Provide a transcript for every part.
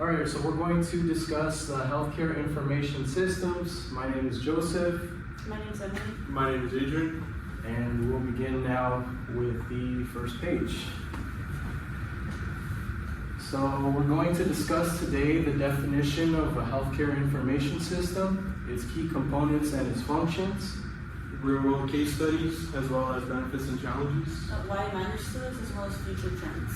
All right, so we're going to discuss the healthcare information systems. My name is Joseph. My name is Emily. My name is Adrean. And we'll begin now with the first page. So we're going to discuss today the definition of a healthcare information system, its key components and its functions, Real-world case studies, as well as benefits and challenges. Why it matters to us, as well as future trends.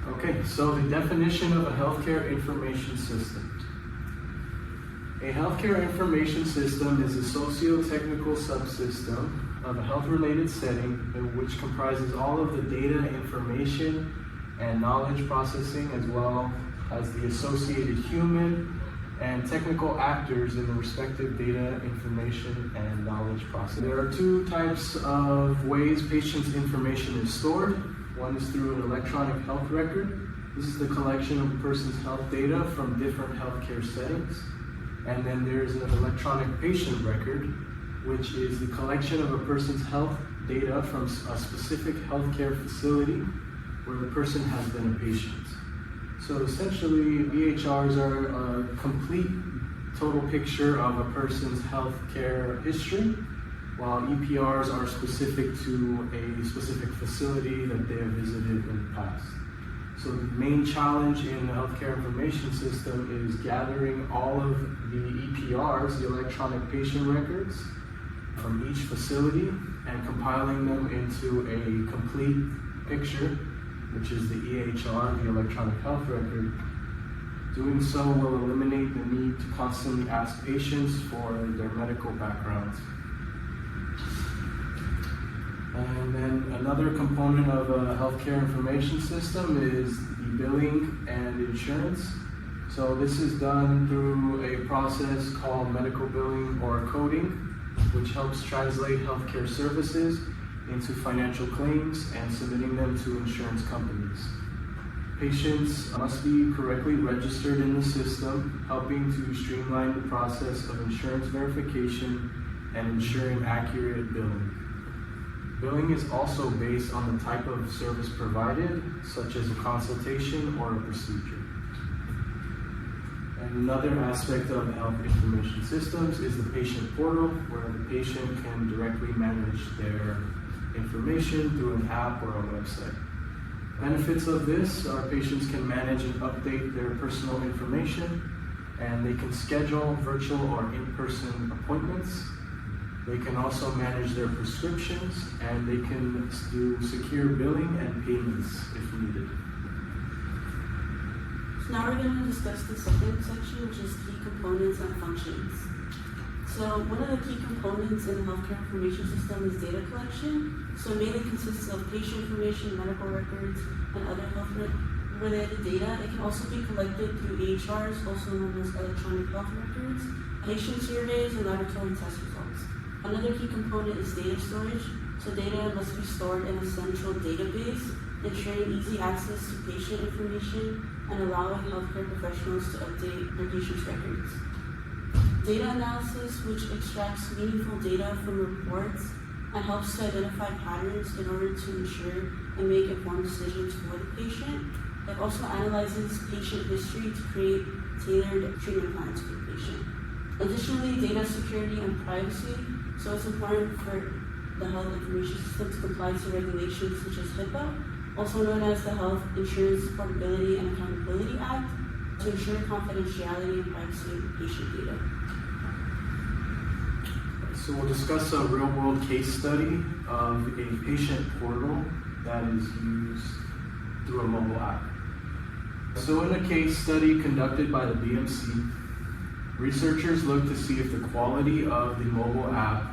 Okay, so the definition of a healthcare information system. A healthcare information system is a socio-technical subsystem of a health-related setting which comprises all of the data, information, and knowledge processing, as well as the associated human and technical actors in the respective data, information, and knowledge process. There are two types of ways patients' information is stored. One is through an electronic health record. This is the collection of a person's health data from different healthcare settings. And then there's an electronic patient record, which is the collection of a person's health data from a specific healthcare facility where the person has been a patient. So essentially, EHRs are a complete total picture of a person's healthcare history, while EPRs are specific to a specific facility that they have visited in the past. So the main challenge in the healthcare information system is gathering all of the EPRs, the electronic patient records, from each facility and compiling them into a complete picture, which is the EHR, the electronic health record. Doing so will eliminate the need to constantly ask patients for their medical backgrounds. And then another component of a healthcare information system is the billing and insurance. So this is done through a process called medical billing or coding, which helps translate healthcare services into financial claims and submitting them to insurance companies. Patients must be correctly registered in the system, helping to streamline the process of insurance verification and ensuring accurate billing. Billing is also based on the type of service provided, such as a consultation or a procedure. And another aspect of health information systems is the patient portal, where the patient can directly manage their information through an app or a website. Benefits of this are patients can manage and update their personal information, and they can schedule virtual or in-person appointments. They can also manage their prescriptions, and they can do secure billing and payments if needed. So now we're going to discuss the second section, which is key components and functions. So one of the key components in the healthcare information system is data collection. So it mainly consists of patient information, medical records, and other health-related data. It can also be collected through EHRs, also known as electronic health records, patient surveys, and laboratory test results. Another key component is data storage. So data must be stored in a central database, ensuring easy access to patient information and allowing healthcare professionals to update their patients' records. Data analysis, which extracts meaningful data from reports and helps to identify patterns in order to ensure and make informed decisions for the patient. It also analyzes patient history to create tailored treatment plans for the patient. Additionally, data security and privacy. So it's important for the health information system to comply to regulations such as HIPAA, also known as the Health Insurance Portability and Accountability Act, to ensure confidentiality and privacy of patient data. So we'll discuss a real-world case study of a patient portal that is used through a mobile app. So in a case study conducted by the BMC, researchers looked to see if the quality of the mobile app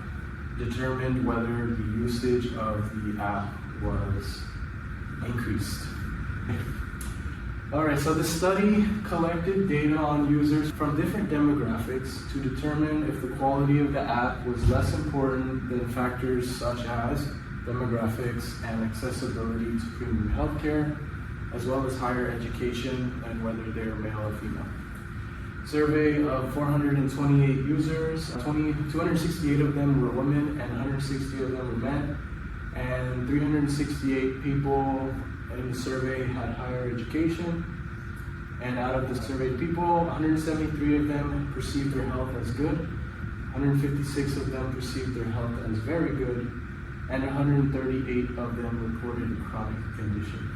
determined whether the usage of the app was increased. All right, so the study collected data on users from different demographics to determine if the quality of the app was less important than factors such as demographics and accessibility to premium healthcare, as well as higher education and whether they are male or female. Survey of 428 users, 268 of them were women and 160 of them were men. and 368 people in the survey had higher education. And out of the surveyed people, 173 of them perceived their health as good, 156 of them perceived their health as very good, and 138 of them reported a chronic condition.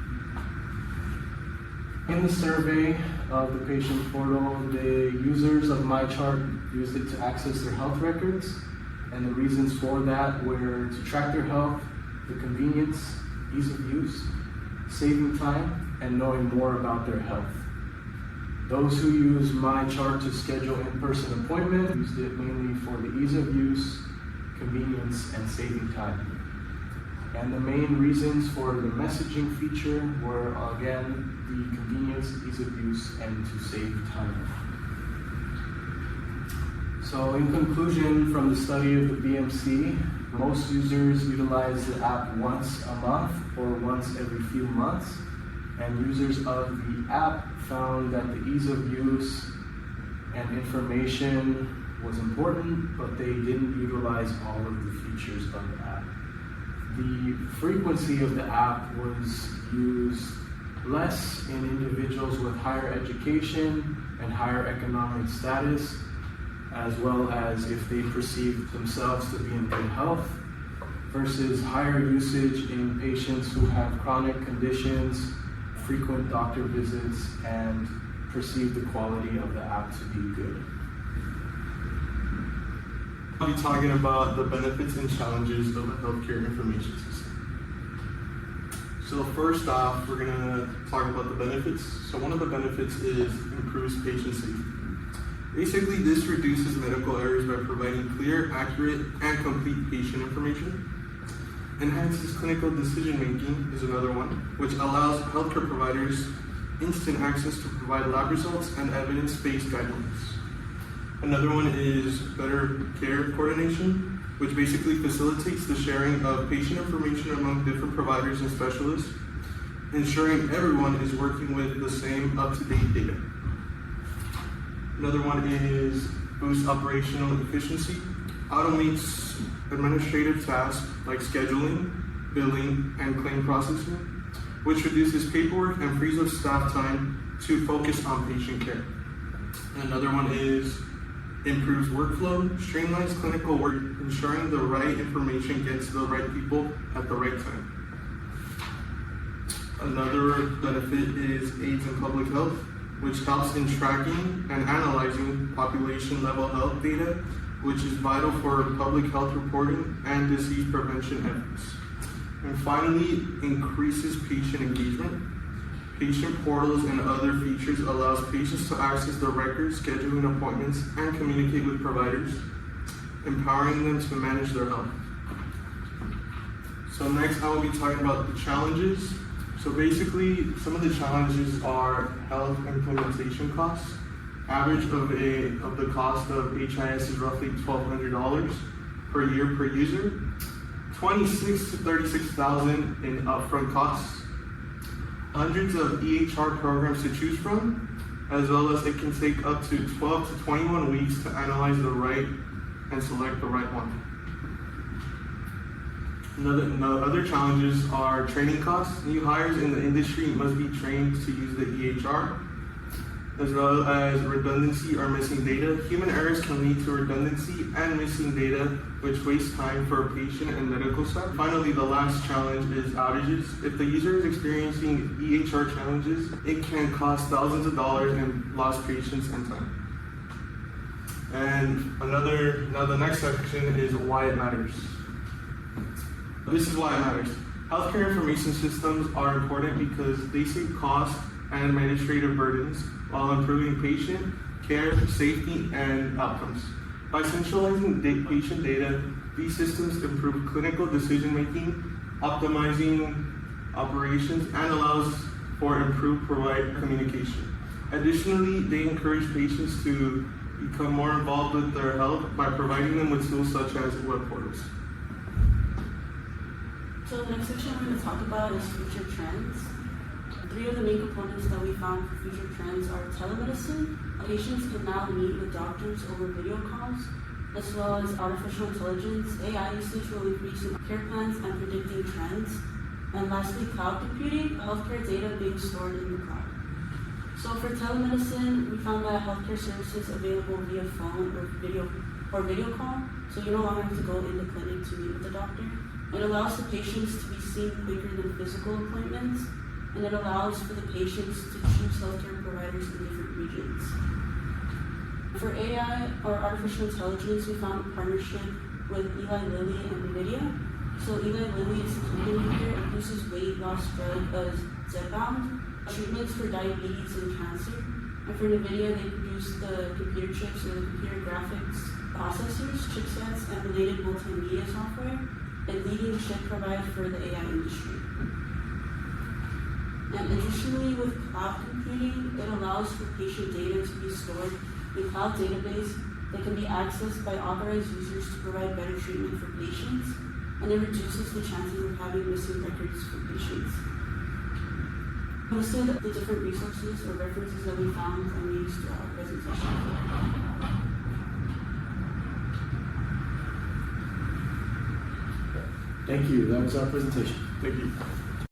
In the survey of the patient portal, the users of MyChart used it to access their health records, and the reasons for that were to track their health, the convenience, ease of use, saving time, and knowing more about their health. Those who use MyChart to schedule in-person appointments used it mainly for the ease of use, convenience, and saving time. And the main reasons for the messaging feature were, again, the convenience, ease of use, and to save time. So in conclusion, from the study of the BMC, most users utilize the app once a month or once every few months. And users of the app found that the ease of use and information was important, but they didn't utilize all of the features of the app. The frequency of the app was used less in individuals with higher education and higher economic status, as well as if they perceived themselves to be in good health, versus higher usage in patients who have chronic conditions, frequent doctor visits, and perceive the quality of the app to be good. I'll be talking about the benefits and challenges of a healthcare information system. So first off, we're gonna talk about the benefits. So one of the benefits is improves patient safety. Basically, this reduces medical errors by providing clear, accurate, and complete patient information. Enhances clinical decision-making is another one, which allows healthcare providers instant access to provide lab results and evidence-based guidelines. Another one is better care coordination, which basically facilitates the sharing of patient information among different providers and specialists, ensuring everyone is working with the same up-to-date data. Another one is boost operational efficiency, automates administrative tasks like scheduling, billing, and claim processing, which reduces paperwork and frees up staff time to focus on patient care. Another one is improves workflow, streamlines clinical work, ensuring the right information gets to the right people at the right time. Another benefit is aids in public health, which helps in tracking and analyzing population-level health data, which is vital for public health reporting and disease prevention efforts. And finally, increases patient engagement. Patient portals and other features allows patients to access their records, scheduling appointments, and communicate with providers, empowering them to manage their health. So next, I will be talking about the challenges. So basically, some of the challenges are health implementation costs. Average of the cost of HIS is roughly $1,200 per year per user, $26,000 to $36,000 in upfront costs, hundreds of EHR programs to choose from, as well as it can take up to 12 to 21 weeks to analyze the right and select the right one. Other challenges are training costs. New hires in the industry must be trained to use the EHR, as well as redundancy or missing data. Human errors can lead to redundancy and missing data, which wastes time for patient and medical staff. Finally, the last challenge is outages. If the user is experiencing EHR challenges, it can cost thousands of dollars in lost patients and time. And now the next section is why it matters. This is why it matters. Healthcare information systems are important because they save costs and administrative burdens while improving patient care, safety, and outcomes. By centralizing patient data, these systems improve clinical decision-making, optimizing operations, and allows for improved provider communication. Additionally, they encourage patients to become more involved with their health by providing them with tools such as web portals. So the next section I'm going to talk about is future trends. 3 of the main components that we found for future trends are telemedicine. Patients can now meet with doctors over video calls. as well as artificial intelligence. AI usage will increase in care plans and predicting trends. And lastly, cloud computing, healthcare data being stored in the cloud. So for telemedicine, we found that healthcare services available via phone or video call, so you no longer have to go in the clinic to meet with the doctor. It allows the patients to be seen quicker than physical appointments, and it allows for the patients to choose healthcare providers in different regions. For AI or artificial intelligence, we found a partnership with Eli Lilly and NVIDIA. So Eli Lilly is a company here and uses weight loss drug as Zepbound, treatments for diabetes and cancer. And for NVIDIA, they produce the computer chips or the computer graphics processors, chipsets, and related multimedia software, and leading chip provider for the AI industry. And additionally, with cloud computing, it allows for patient data to be stored in cloud database that can be accessed by authorized users to provide better treatment for patients, and it reduces the chances of having missing records for patients. I listed the different resources or references that we found and used throughout our presentation. Thank you. That was our presentation. Thank you.